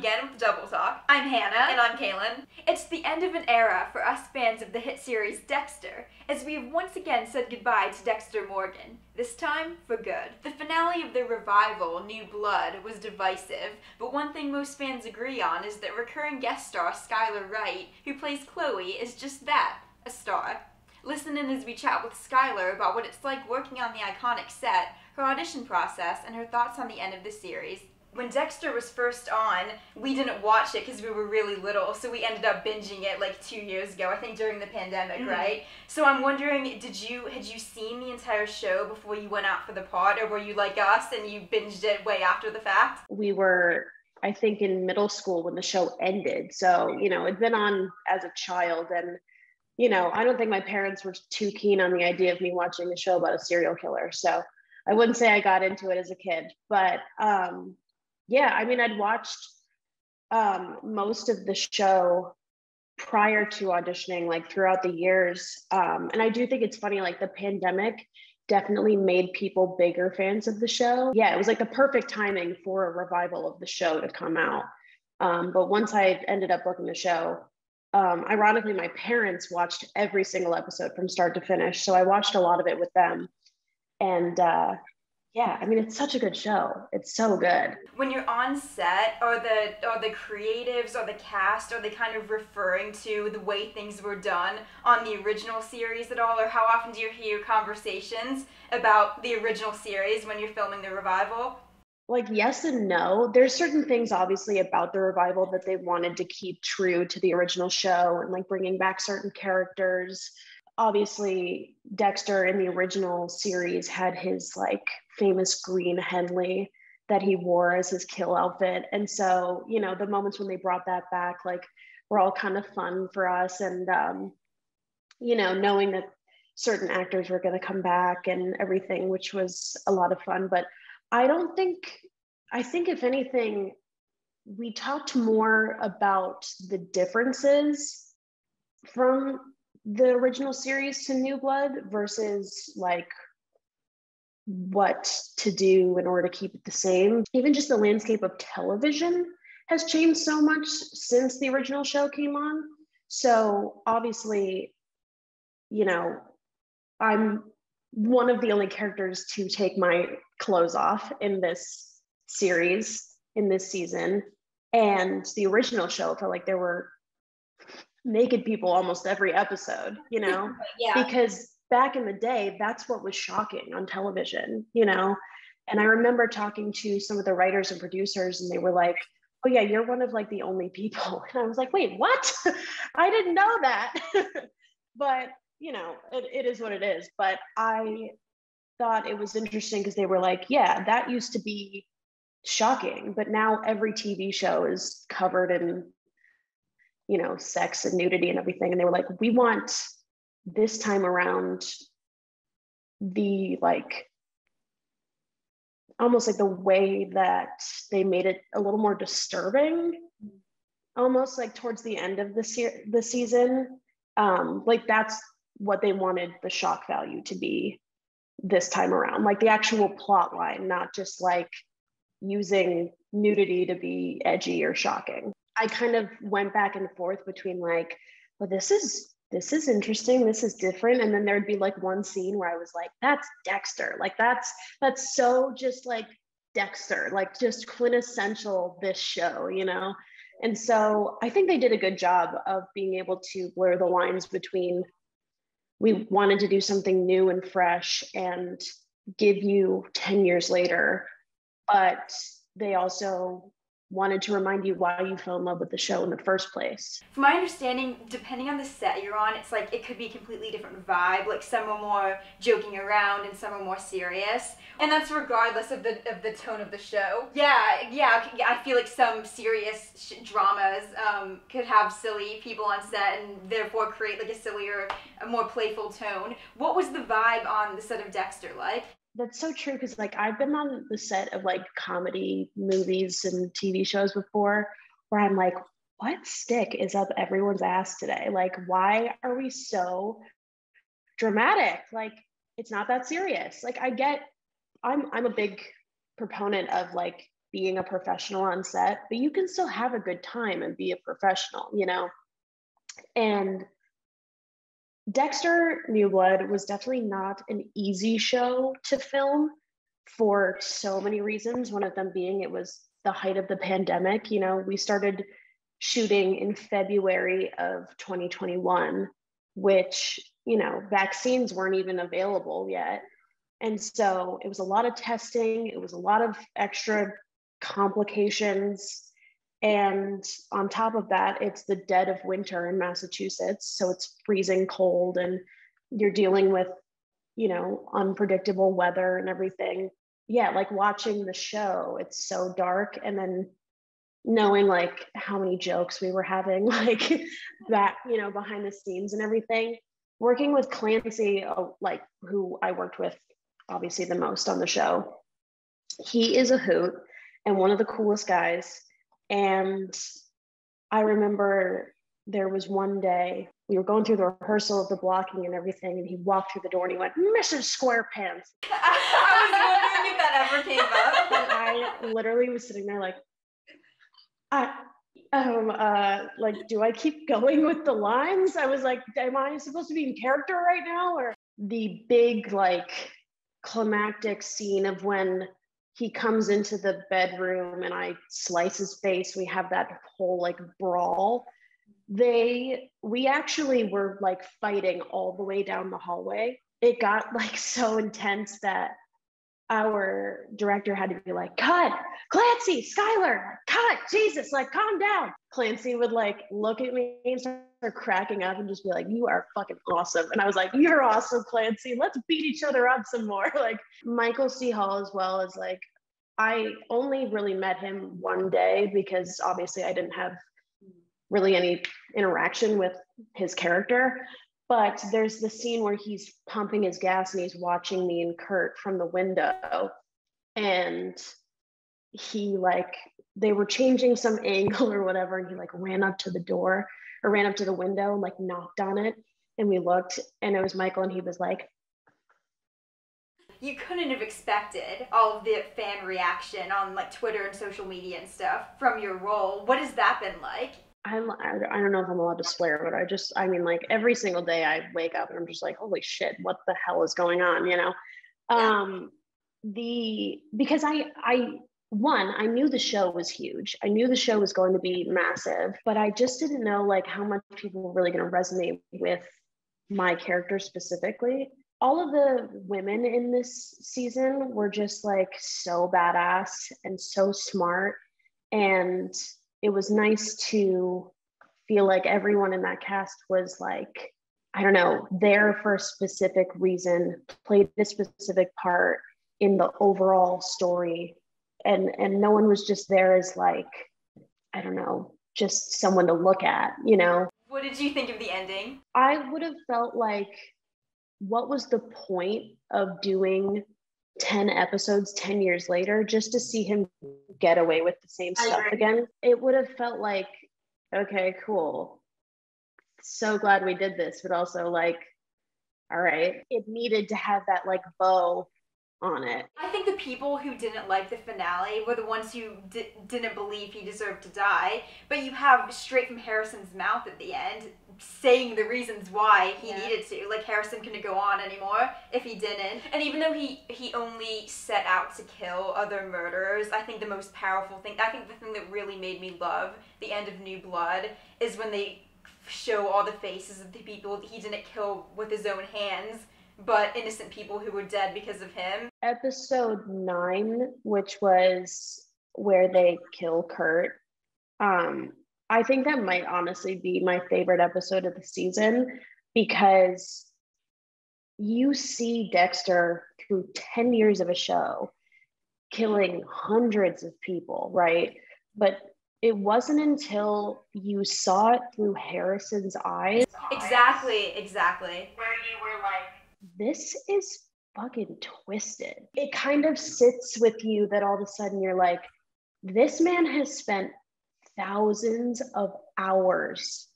again with Double Talk. I'm Hannah. And I'm Cailin. It's the end of an era for us fans of the hit series Dexter, as we have once again said goodbye to Dexter Morgan, this time for good. The finale of the revival, New Blood, was divisive, but one thing most fans agree on is that recurring guest star Skyler Wright, who plays Chloe, is just that, a star. Listen in as we chat with Skyler about what it's like working on the iconic set, her audition process, and her thoughts on the end of the series. When Dexter was first on, we didn't watch it because we were really little, so we ended up binging it like 2 years ago, I think during the pandemic, right? So I'm wondering, had you seen the entire show before you went out for the pod, or were you like us and you binged it way after the fact? We were, I think, in middle school when the show ended. So, it'd been on as a child, and, I don't think my parents were too keen on the idea of me watching a show about a serial killer. So I wouldn't say I got into it as a kid, but, yeah, I'd watched most of the show prior to auditioning, like throughout the years. And I do think it's funny, like the pandemic definitely made people bigger fans of the show. Yeah, it was like the perfect timing for a revival of the show to come out. But once I ended up booking the show, ironically, my parents watched every single episode from start to finish. So I watched a lot of it with them. And yeah, it's such a good show. It's so good. When you're on set, are the creatives or the cast, are they kind of referring to the way things were done on the original series at all? Or how often do you hear conversations about the original series when you're filming the revival? Like, yes and no. There's certain things, obviously, about the revival that they wanted to keep true to the original show, and like bringing back certain characters. Obviously, Dexter in the original series had his like famous green Henley that he wore as his kill outfit. And so, the moments when they brought that back, like, were all kind of fun for us. And, knowing that certain actors were going to come back and everything, which was a lot of fun. But I think if anything, we talked more about the differences from the original series to New Blood versus like what to do in order to keep it the same. Even just the landscape of television has changed so much since the original show came on. So obviously, I'm one of the only characters to take my clothes off in this series, in this season. And the original show felt like there were naked people almost every episode, Yeah. Because back in the day, that's what was shocking on television, And I remember talking to some of the writers and producers, and they were like, oh yeah, you're one of like the only people. And I was like, wait, what? I didn't know that. But, it is what it is. But I thought it was interesting because they were like, yeah, that used to be shocking, but now every TV show is covered in sex and nudity and everything. And they were like, we want this time around the like, almost like the way that they made it a little more disturbing, almost like towards the end of the season. Like that's what they wanted the shock value to be this time around, like the actual plot line, not just like using nudity to be edgy or shocking. I kind of went back and forth between like, well, this is interesting, this is different. And then there'd be like one scene where I was like, that's Dexter. Like that's so just like Dexter, like just quintessential this show, And so I think they did a good job of being able to blur the lines between we wanted to do something new and fresh and give you 10 years later, but they also wanted to remind you why you fell in love with the show in the first place. From my understanding, depending on the set you're on, it's like it could be a completely different vibe. Like some are more joking around and some are more serious, and that's regardless of the tone of the show. Yeah. I feel like some serious dramas could have silly people on set and therefore create like a sillier, a more playful tone. What was the vibe on the set of Dexter like? That's so true, because like I've been on the set of like comedy movies and TV shows before where I'm like, what stick is up everyone's ass today? Like, why are we so dramatic? Like, it's not that serious. Like, I'm a big proponent of like being a professional on set, but you can still have a good time and be a professional, you know? And Dexter New Blood was definitely not an easy show to film for so many reasons. One of them being it was the height of the pandemic. You know, we started shooting in February of 2021, which, you know, vaccines weren't even available yet. And so it was a lot of testing, it was a lot of extra complications. And on top of that, it's the dead of winter in Massachusetts. So it's freezing cold and you're dealing with, you know, unpredictable weather and everything. Yeah, like watching the show, it's so dark. And then knowing like how many jokes we were having, like that, you know, behind the scenes and everything. Working with Clancy, like who I worked with obviously the most on the show, he is a hoot and one of the coolest guys. And I remember there was one day we were going through the rehearsal of the blocking and everything, and he walked through the door and he went, "Mrs. Squarepants." I was wondering if that ever came up. And I literally was sitting there like, like, do I keep going with the lines? I was like, am I supposed to be in character right now? Or the big like climactic scene of when he comes into the bedroom and I slice his face. We have that whole like brawl. We actually were like fighting all the way down the hallway. It got like so intense that our director had to be like, "Cut, Clancy, Skyler, cut, Jesus, like calm down." Clancy would like look at me and start cracking up and just be like, "You are fucking awesome." And I was like, "You're awesome, Clancy. Let's beat each other up some more." Like Michael C. Hall as well as like, I only really met him one day because obviously I didn't have really any interaction with his character. But there's the scene where he's pumping his gas and he's watching me and Kurt from the window. And he like, they were changing some angle or whatever. And he like ran up to the door or ran up to the window and like knocked on it. And we looked and it was Michael and he was like, you couldn't have expected all of the fan reaction on like Twitter and social media and stuff from your role. What has that been like? I don't know if I'm allowed to swear, but I mean, like every single day I wake up and I'm just like, holy shit, what the hell is going on? You know? Yeah. Because I knew the show was huge. I knew the show was going to be massive, but I just didn't know like how much people were really going to resonate with my character specifically. All of the women in this season were just like so badass and so smart. And it was nice to feel like everyone in that cast was like, I don't know, there for a specific reason, played a specific part in the overall story. And no one was just there as like, I don't know, just someone to look at, you know? What did you think of the ending? I would have felt like, what was the point of doing 10 episodes 10 years later just to see him get away with the same stuff again? It would have felt like, okay, cool. So glad we did this, but also like, all right, it needed to have that like bow on it. I think the people who didn't like the finale were the ones who didn't believe he deserved to die, but you have straight from Harrison's mouth at the end saying the reasons why he needed to. Like, Harrison couldn't go on anymore if he didn't. And even though he only set out to kill other murderers, I think the most powerful thing, I think the thing that really made me love the end of New Blood is when they show all the faces of the people he didn't kill with his own hands, but innocent people who were dead because of him. Episode 9, which was where they kill Kurt, I think that might honestly be my favorite episode of the season, because you see Dexter through 10 years of a show killing hundreds of people, right? But it wasn't until you saw it through Harrison's eyes. Exactly. Where you were like, this is fucking twisted. It kind of sits with you that all of a sudden you're like, this man has spent thousands of hours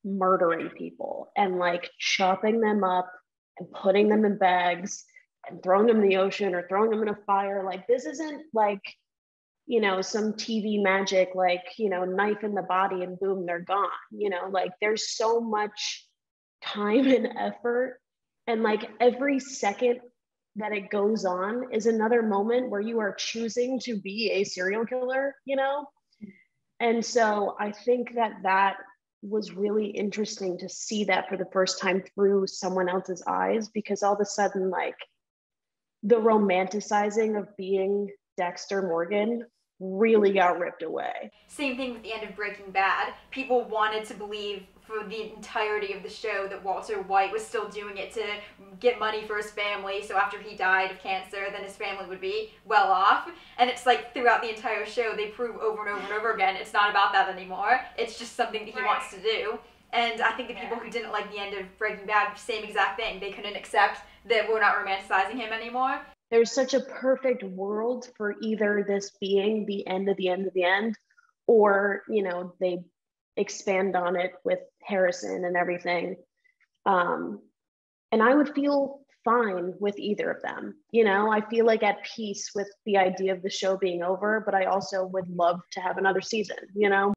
murdering people and like chopping them up and putting them in bags and throwing them in the ocean or throwing them in a fire. Like, this isn't like you know, some TV magic, like, you know, knife in the body and boom, they're gone. You know, like there's so much time and effort. And like every second that it goes on is another moment where you are choosing to be a serial killer, you know? And so I think that that was really interesting to see that for the first time through someone else's eyes, because all of a sudden, like the romanticizing of being Dexter Morgan really got ripped away. Same thing with the end of Breaking Bad. People wanted to believe for the entirety of the show that Walter White was still doing it to get money for his family, so after he died of cancer, then his family would be well off. And it's like throughout the entire show, they prove over and over and over again, it's not about that anymore. It's just something that he wants to do. And I think the people who didn't like the end of Breaking Bad, same exact thing. They couldn't accept that we're not romanticizing him anymore. There's such a perfect world for either this being the end of the end of the end, or, you know, they expand on it with Harrison and everything. And I would feel fine with either of them. You know, I feel like at peace with the idea of the show being over, but I also would love to have another season, you know?